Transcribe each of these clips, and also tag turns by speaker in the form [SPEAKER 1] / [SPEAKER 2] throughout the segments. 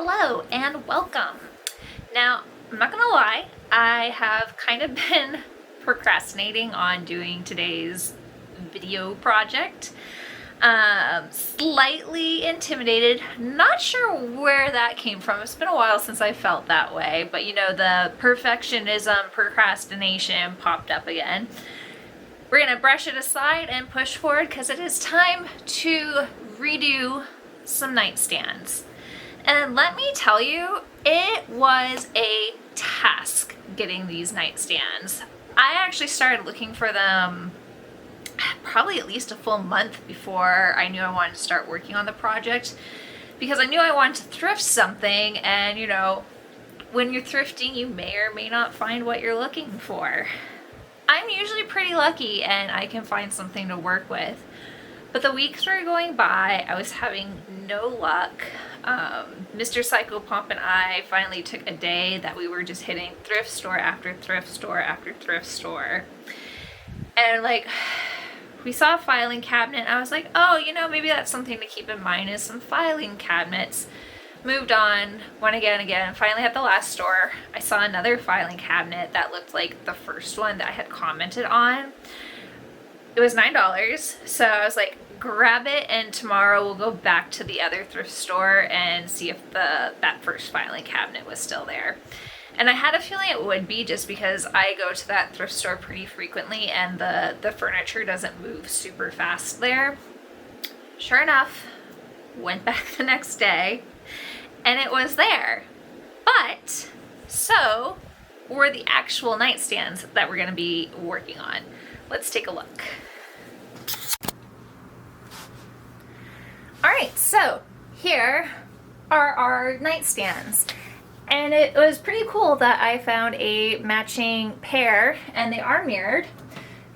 [SPEAKER 1] Hello and welcome. Now, I'm not gonna lie, I have kind of been procrastinating on doing today's video project. Slightly intimidated, not sure where that came from. It's been a while since I felt that way, but you know, the perfectionism, procrastination popped up again. We're gonna brush it aside and push forward because it is time to redo some nightstands. And let me tell you, it was a task getting these nightstands. I actually started looking for them probably at least a full month before I knew I wanted to start working on the project, because I knew I wanted to thrift something, and you know, when you're thrifting you may or may not find what you're looking for. I'm usually pretty lucky and I can find something to work with. But the weeks were going by, I was having no luck. Mr. Psychopomp and I finally took a day that we were just hitting thrift store after thrift store after thrift store. And like, we saw a filing cabinet and I was like, oh, you know, maybe that's something to keep in mind, is some filing cabinets. Moved on, went again and again. Finally at the last store, I saw another filing cabinet that looked like the first one that I had commented on. It was $9, so I was like, grab it, and tomorrow we'll go back to the other thrift store and see if that first filing cabinet was still there. And I had a feeling it would be, just because I go to that thrift store pretty frequently and the furniture doesn't move super fast there. Sure enough, went back the next day and it was there. But so were the actual nightstands that we're going to be working on. Let's take a look. Alright, so here are our nightstands. And it was pretty cool that I found a matching pair, and they are mirrored.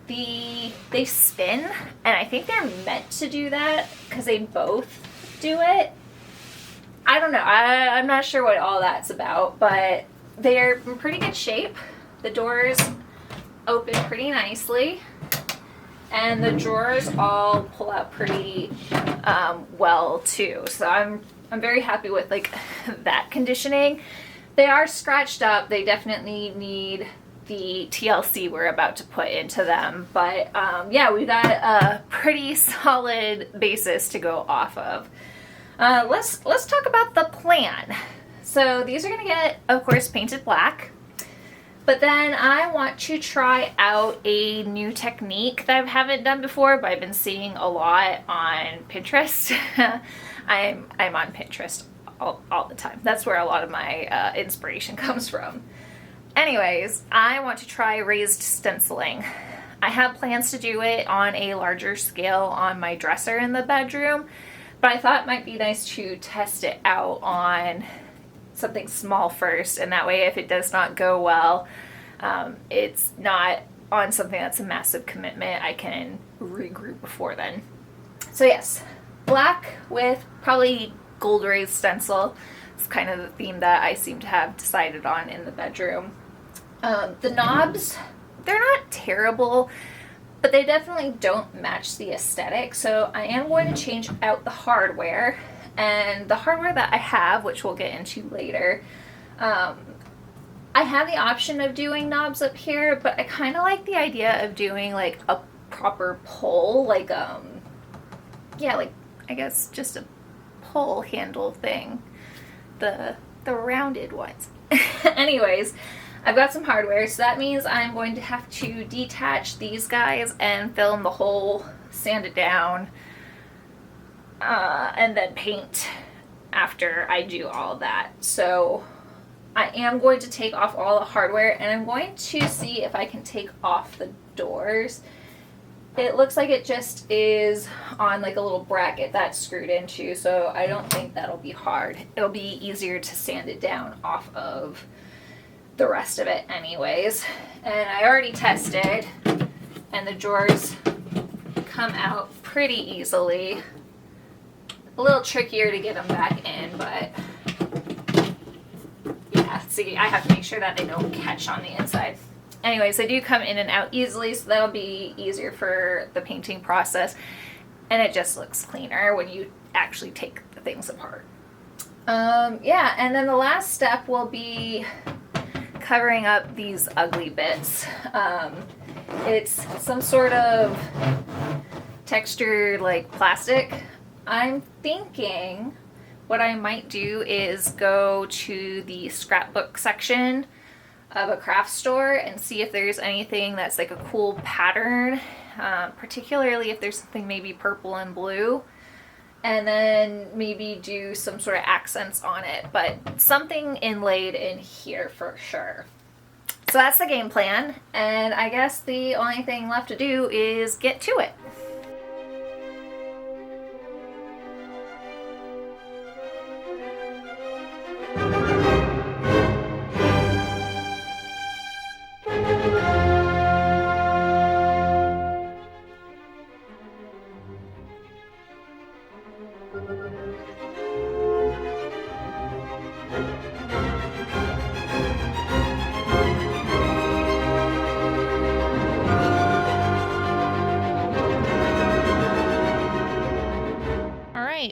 [SPEAKER 1] They spin, and I think they're meant to do that because they both do it. I don't know, I'm not sure what all that's about, but they're in pretty good shape. The doors open pretty nicely, and the drawers all pull out pretty well too. So I'm very happy with like that conditioning. They are scratched up. They definitely need the TLC we're about to put into them, but yeah, we've got a pretty solid basis to go off of. Let's talk about the plan. So these are gonna get, of course, painted black. But then I want to try out a new technique that I haven't done before, but I've been seeing a lot on Pinterest. I'm on Pinterest all the time. That's where a lot of my inspiration comes from. Anyways, I want to try raised stenciling. I have plans to do it on a larger scale on my dresser in the bedroom, but I thought it might be nice to test it out on something small first, and that way if it does not go well, it's not on something that's a massive commitment. I can regroup before then. So yes, black with probably gold raised stencil. It's kind of the theme that I seem to have decided on in the bedroom. The knobs, they're not terrible, but they definitely don't match the aesthetic, so I am going to change out the hardware. And the hardware that I have, which we'll get into later, I have the option of doing knobs up here, but I kind of like the idea of doing like a proper pole, like yeah, like I guess just a pole handle thing, the rounded ones. Anyways, I've got some hardware, so that means I'm going to have to detach these guys and film the hole, sand it down, and then paint after I do all of that. So I am going to take off all the hardware, and I'm going to see if I can take off the doors. It looks like it just is on like a little bracket that's screwed into, so I don't think that'll be hard. It'll be easier to sand it down off of the rest of it anyways. And I already tested, and the drawers come out pretty easily. A little trickier to get them back in, but yeah, see, I have to make sure that they don't catch on the inside. Anyways, they do come in and out easily, so that'll be easier for the painting process, and it just looks cleaner when you actually take the things apart. Yeah, and then the last step will be covering up these ugly bits. It's some sort of textured like plastic. I'm thinking what I might do is go to the scrapbook section of a craft store and see if there's anything that's like a cool pattern, particularly if there's something maybe purple and blue, and then maybe do some sort of accents on it, but something inlaid in here for sure. So that's the game plan, and I guess the only thing left to do is get to it.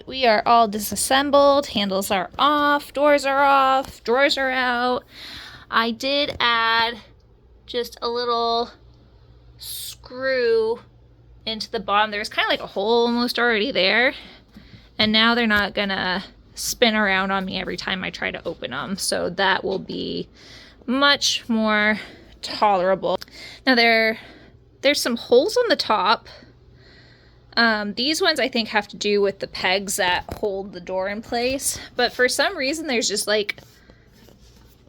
[SPEAKER 1] We are all disassembled, handles are off, doors are off, drawers are out. I did add just a little screw into the bottom. There's kind of like a hole almost already there, and now they're not gonna spin around on me every time I try to open them, so that will be much more tolerable. Now there's some holes on the top. These ones I think have to do with the pegs that hold the door in place, but for some reason there's just like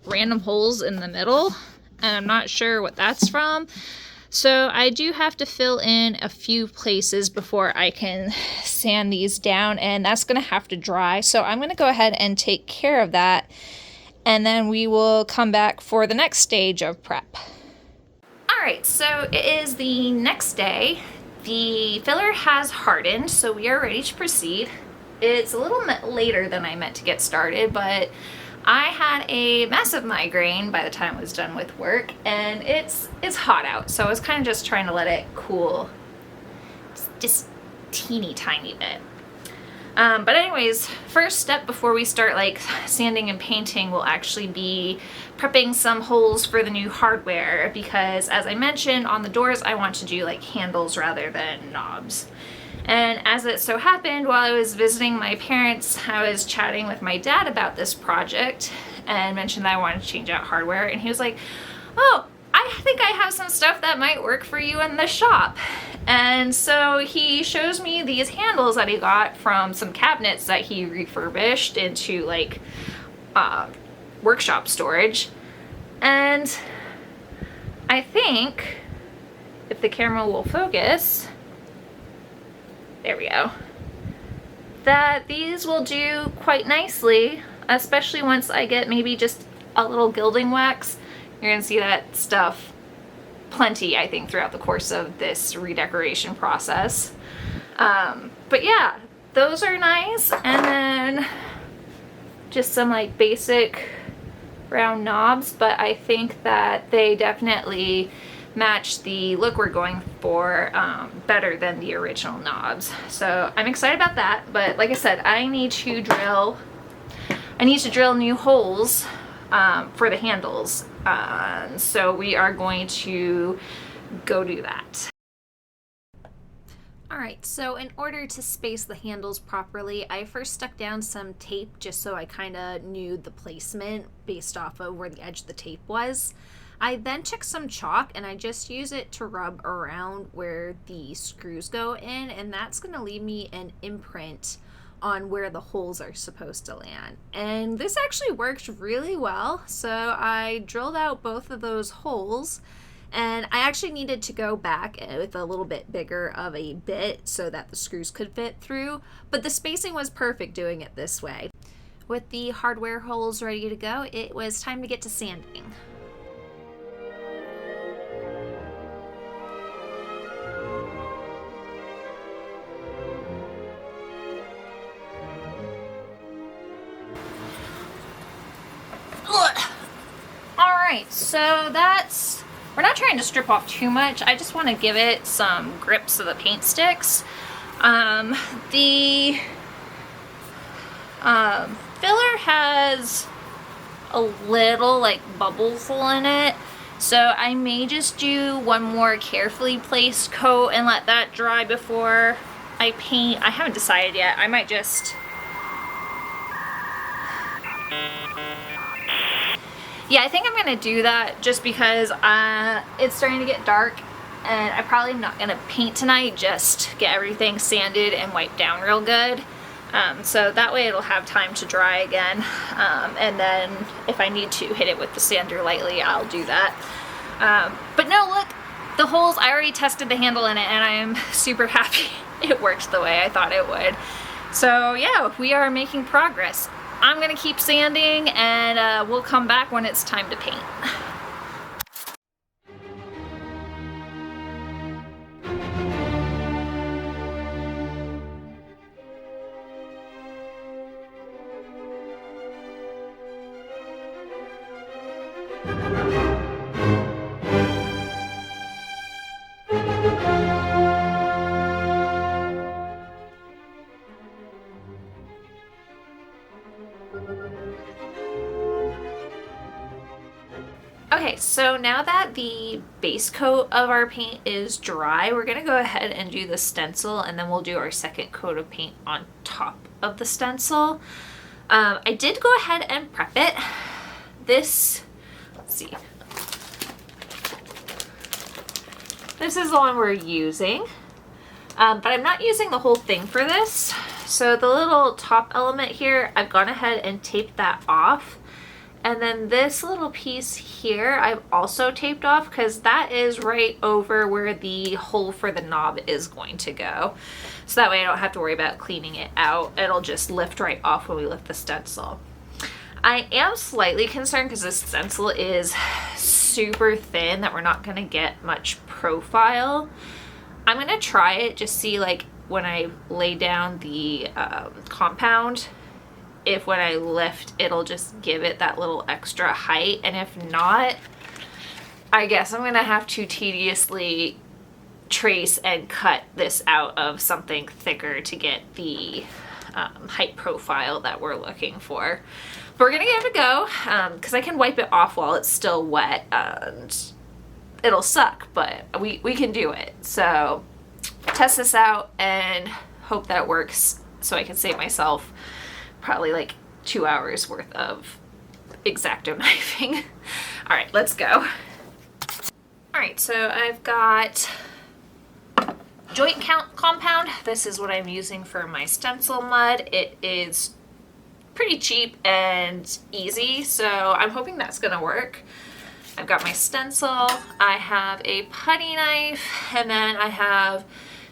[SPEAKER 1] random holes in the middle, and I'm not sure what that's from. So I do have to fill in a few places before I can sand these down, and that's going to have to dry. So I'm going to go ahead and take care of that, and then we will come back for the next stage of prep. Alright, so it is the next day. The filler has hardened, so we are ready to proceed. It's a little bit later than I meant to get started, but I had a massive migraine by the time I was done with work, and it's hot out, so I was kind of just trying to let it cool just teeny tiny bit. But anyways, first step before we start like sanding and painting will actually be prepping some holes for the new hardware, because as I mentioned on the doors I want to do like handles rather than knobs. And as it so happened, while I was visiting my parents, I was chatting with my dad about this project and mentioned that I wanted to change out hardware, and he was like, oh, I think I have some stuff that might work for you in the shop. And so he shows me these handles that he got from some cabinets that he refurbished into like workshop storage. And I think if the camera will focus, there we go, that these will do quite nicely, especially once I get maybe just a little gilding wax. You're gonna see that stuff plenty, I think, throughout the course of this redecoration process. But yeah, those are nice. And then just some like basic round knobs, but I think that they definitely match the look we're going for better than the original knobs. So I'm excited about that, but like I said, I need to drill new holes for the handles. So we are going to go do that. Alright, so in order to space the handles properly, I first stuck down some tape just so I kind of knew the placement based off of where the edge of the tape was. I then took some chalk and I just use it to rub around where the screws go in, and that's going to leave me an imprint on where the holes are supposed to land. And this actually worked really well. So I drilled out both of those holes, and I actually needed to go back with a little bit bigger of a bit so that the screws could fit through, but the spacing was perfect doing it this way. With the hardware holes ready to go, it was time to get to sanding. Alright, so we're not trying to strip off too much. I just want to give it some grips of the paint sticks. The filler has a little like bubble hole in it. So I may just do one more carefully placed coat and let that dry before I paint. I haven't decided yet. I might just... Yeah, I think I'm gonna do that just because it's starting to get dark and I probably am not gonna paint tonight, just get everything sanded and wiped down real good. So that way it'll have time to dry again. And then if I need to hit it with the sander lightly, I'll do that. But no, look, the holes, I already tested the handle in it and I am super happy it worked the way I thought it would. So yeah, we are making progress. I'm gonna keep sanding and we'll come back when it's time to paint. Okay, so now that the base coat of our paint is dry, we're gonna go ahead and do the stencil and then we'll do our second coat of paint on top of the stencil. I did go ahead and prep it. This, let's see. This is the one we're using, but I'm not using the whole thing for this. So the little top element here, I've gone ahead and taped that off. And then this little piece here, I've also taped off because that is right over where the hole for the knob is going to go. So that way I don't have to worry about cleaning it out. It'll just lift right off when we lift the stencil. I am slightly concerned because this stencil is super thin that we're not going to get much profile. I'm going to try it, just see like when I lay down the compound, if when I lift it'll just give it that little extra height, and if not, I guess I'm gonna have to tediously trace and cut this out of something thicker to get the height profile that we're looking for. But we're gonna give it a go because I can wipe it off while it's still wet and it'll suck, but we can do it. So test this out and hope that it works so I can save myself probably like 2 hours worth of X-Acto knifing. All right, let's go. All right, so I've got joint count compound. This is what I'm using for my stencil mud. It is pretty cheap and easy, so I'm hoping that's gonna work. I've got my stencil, I have a putty knife, and then I have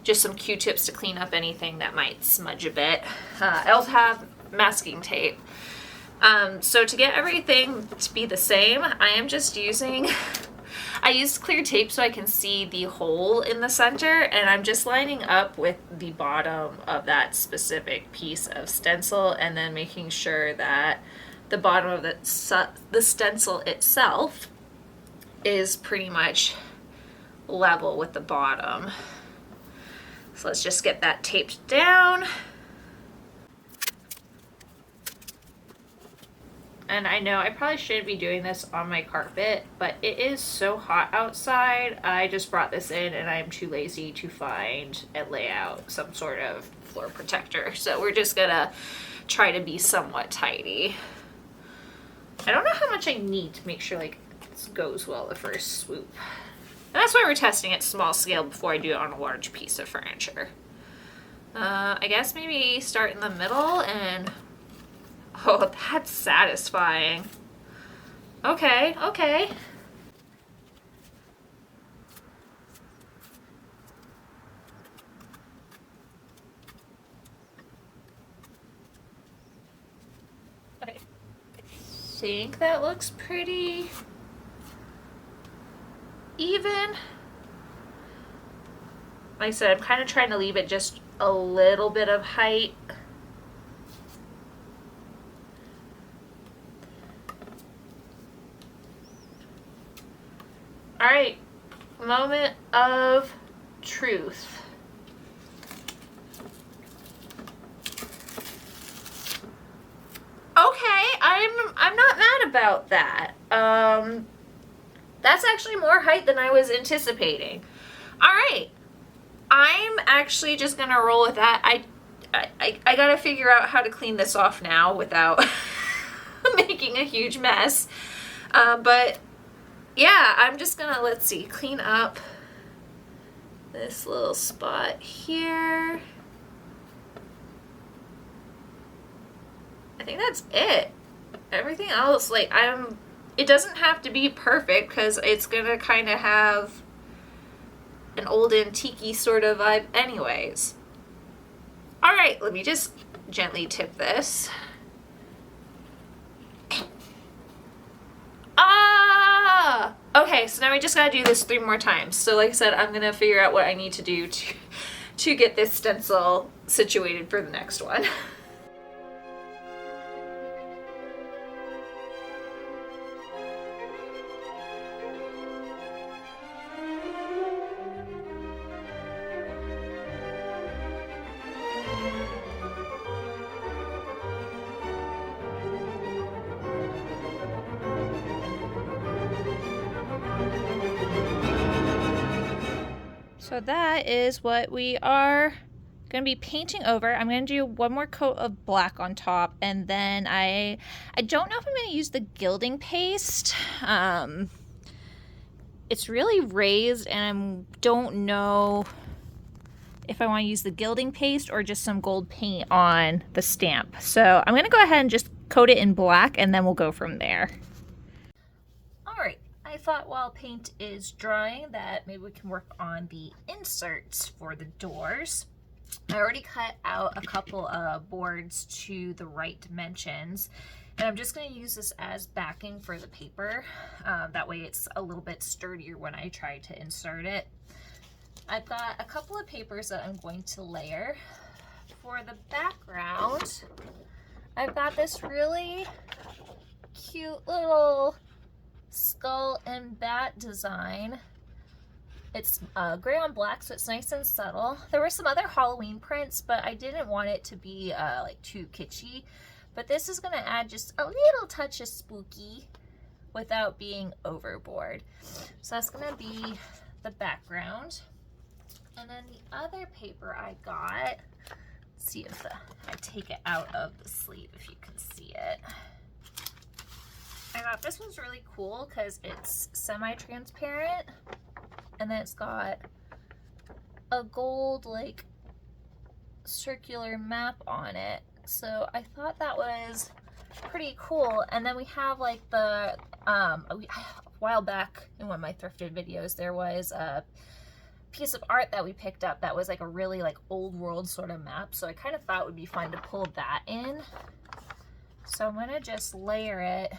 [SPEAKER 1] just some Q-tips to clean up anything that might smudge a bit. I also have masking tape. So to get everything to be the same, I am just using, I used clear tape so I can see the hole in the center, and I'm just lining up with the bottom of that specific piece of stencil and then making sure that the bottom of the stencil itself is pretty much level with the bottom. So let's just get that taped down. And I know I probably shouldn't be doing this on my carpet, but it is so hot outside. I just brought this in and I'm too lazy to find and lay out some sort of floor protector. So we're just gonna try to be somewhat tidy. I don't know how much I need to make sure like this goes well the first swoop. And that's why we're testing it small scale before I do it on a large piece of furniture. I guess maybe start in the middle and... Oh, that's satisfying. Okay, okay. Okay. I think that looks pretty even. Like I said, I'm kind of trying to leave it just a little bit of height. All right, moment of truth. about that. That's actually more height than I was anticipating. All right, I'm actually just gonna roll with that. I gotta figure out how to clean this off now without making a huge mess. But yeah, I'm just gonna, let's see, clean up this little spot here. I think that's it. Everything else, like, it doesn't have to be perfect because it's gonna kind of have an old antique-y sort of vibe anyways. All right, let me just gently tip this. Ah! Okay, so now we just gotta do this 3 more times. So like I said, I'm gonna figure out what I need to do to get this stencil situated for the next one. So that is what we are going to be painting over. I'm going to do one more coat of black on top, and then I don't know if I'm going to use the gilding paste. It's really raised, and I don't know if I want to use the gilding paste or just some gold paint on the stamp. So I'm going to go ahead and just coat it in black, and then we'll go from there. All right. I thought while paint is drying that maybe we can work on the inserts for the doors. I already cut out a couple of boards to the right dimensions, and I'm just going to use this as backing for the paper. That way it's a little bit sturdier when I try to insert it. I've got a couple of papers that I'm going to layer. For the background, I've got this really cute little skull and bat design. It's gray on black, so it's nice and subtle. There were some other Halloween prints, but I didn't want it to be like too kitschy. But this is going to add just a little touch of spooky without being overboard. So that's going to be the background. And then the other paper I got, let's see if I take it out of the sleeve if you can see it. I thought this was really cool because it's semi-transparent, and then it's got a gold like circular map on it. So I thought that was pretty cool. And then we have like the a while back in one of my thrifted videos, there was a piece of art that we picked up that was like a really like old world sort of map. So I kind of thought it would be fun to pull that in. So I'm gonna just layer it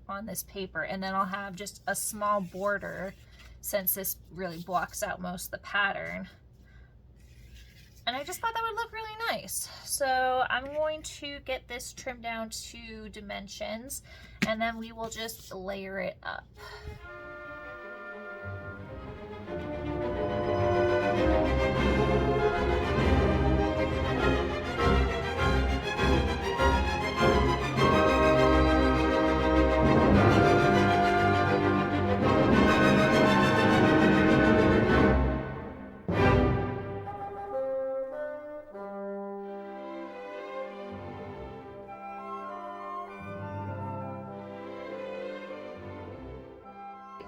[SPEAKER 1] on this paper, and then I'll have just a small border since this really blocks out most of the pattern. And I just thought that would look really nice. So I'm going to get this trimmed down to dimensions, and then we will just layer it up.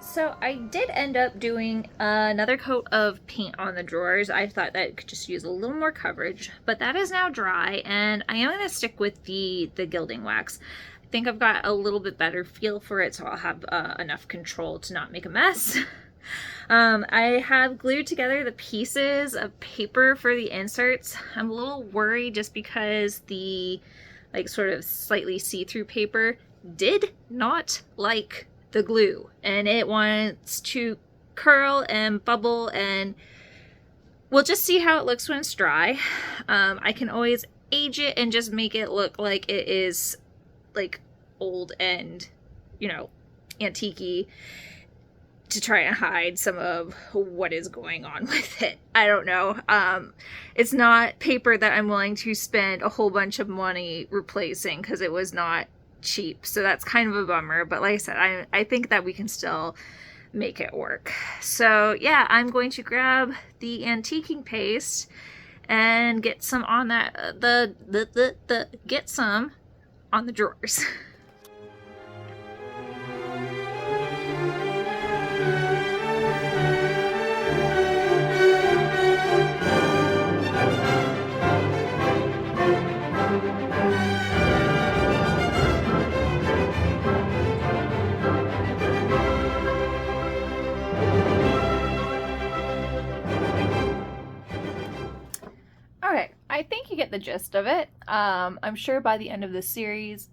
[SPEAKER 1] So I did end up doing another coat of paint on the drawers. I thought that it could just use a little more coverage, but that is now dry, and I am going to stick with the gilding wax. I think I've got a little bit better feel for it, so I'll have enough control to not make a mess. I have glued together the pieces of paper for the inserts. I'm a little worried just because the like sort of slightly see-through paper did not like the glue, and it wants to curl and bubble, and we'll just see how it looks when it's dry. I can always age it and just make it look like it is like old and, you know, antique-y to try and hide some of what is going on with it. I don't know. It's not paper that I'm willing to spend a whole bunch of money replacing because it was not cheap, so that's kind of a bummer. But like I said, I think that we can still make it work. So yeah, I'm going to grab the antiquing paste and get some on that get some on the drawers. Alright, I think you get the gist of it. I'm sure by the end of this series,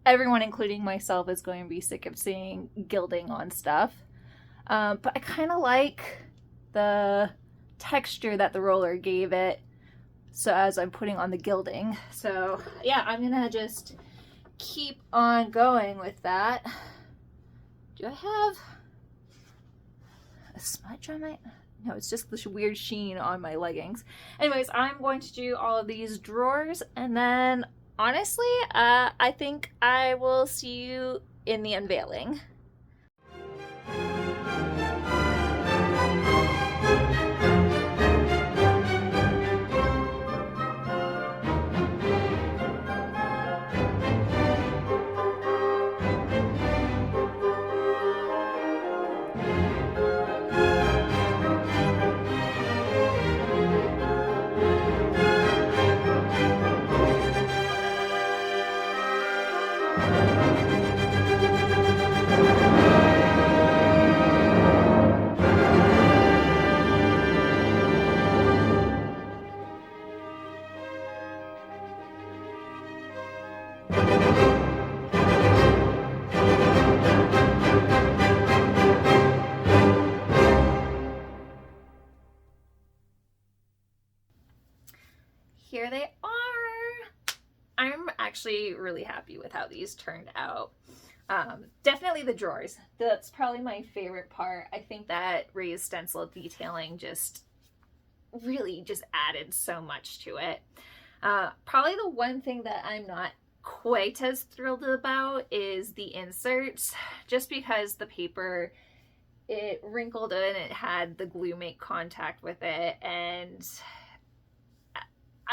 [SPEAKER 1] everyone, including myself, is going to be sick of seeing gilding on stuff. But I kind of like the texture that the roller gave it, so as I'm putting on the gilding. So yeah, I'm gonna just keep on going with that. Do I have a smudge on my... No, it's just this weird sheen on my leggings. Anyways, I'm going to do all of these drawers, and then honestly, I think I will see you in the unveiling. Here they are. I'm actually really happy with how these turned out. Definitely the drawers. That's probably my favorite part. I think that raised stencil detailing just really just added so much to it. Probably the one thing that I'm not quite as thrilled about is the inserts, just because the paper, it wrinkled and it had the glue make contact with it, and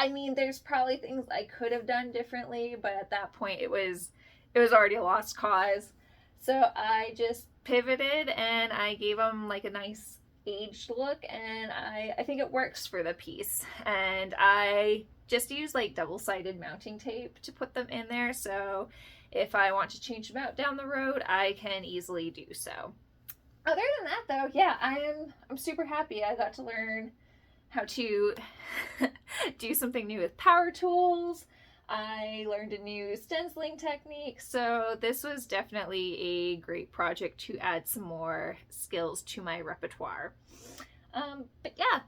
[SPEAKER 1] I mean, there's probably things I could have done differently, but at that point it was already a lost cause. So I just pivoted and I gave them like a nice aged look, and I think it works for the piece. And I just use like double-sided mounting tape to put them in there, so if I want to change them out down the road, I can easily do so. Other than that though, yeah, I'm super happy. I got to learn how to do something new with power tools. I learned a new stenciling technique, so this was definitely a great project to add some more skills to my repertoire. But yeah,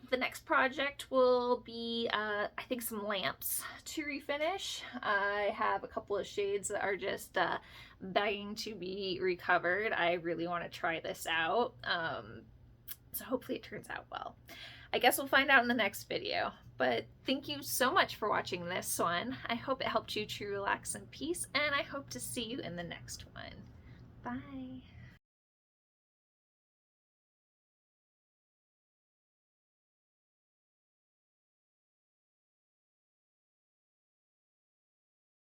[SPEAKER 1] the next project will be, I think, some lamps to refinish. I have a couple of shades that are just begging to be recovered. I really want to try this out, so hopefully it turns out well. I guess we'll find out in the next video, but thank you so much for watching this one. I hope it helped you to relax in peace, and I hope to see you in the next one. Bye.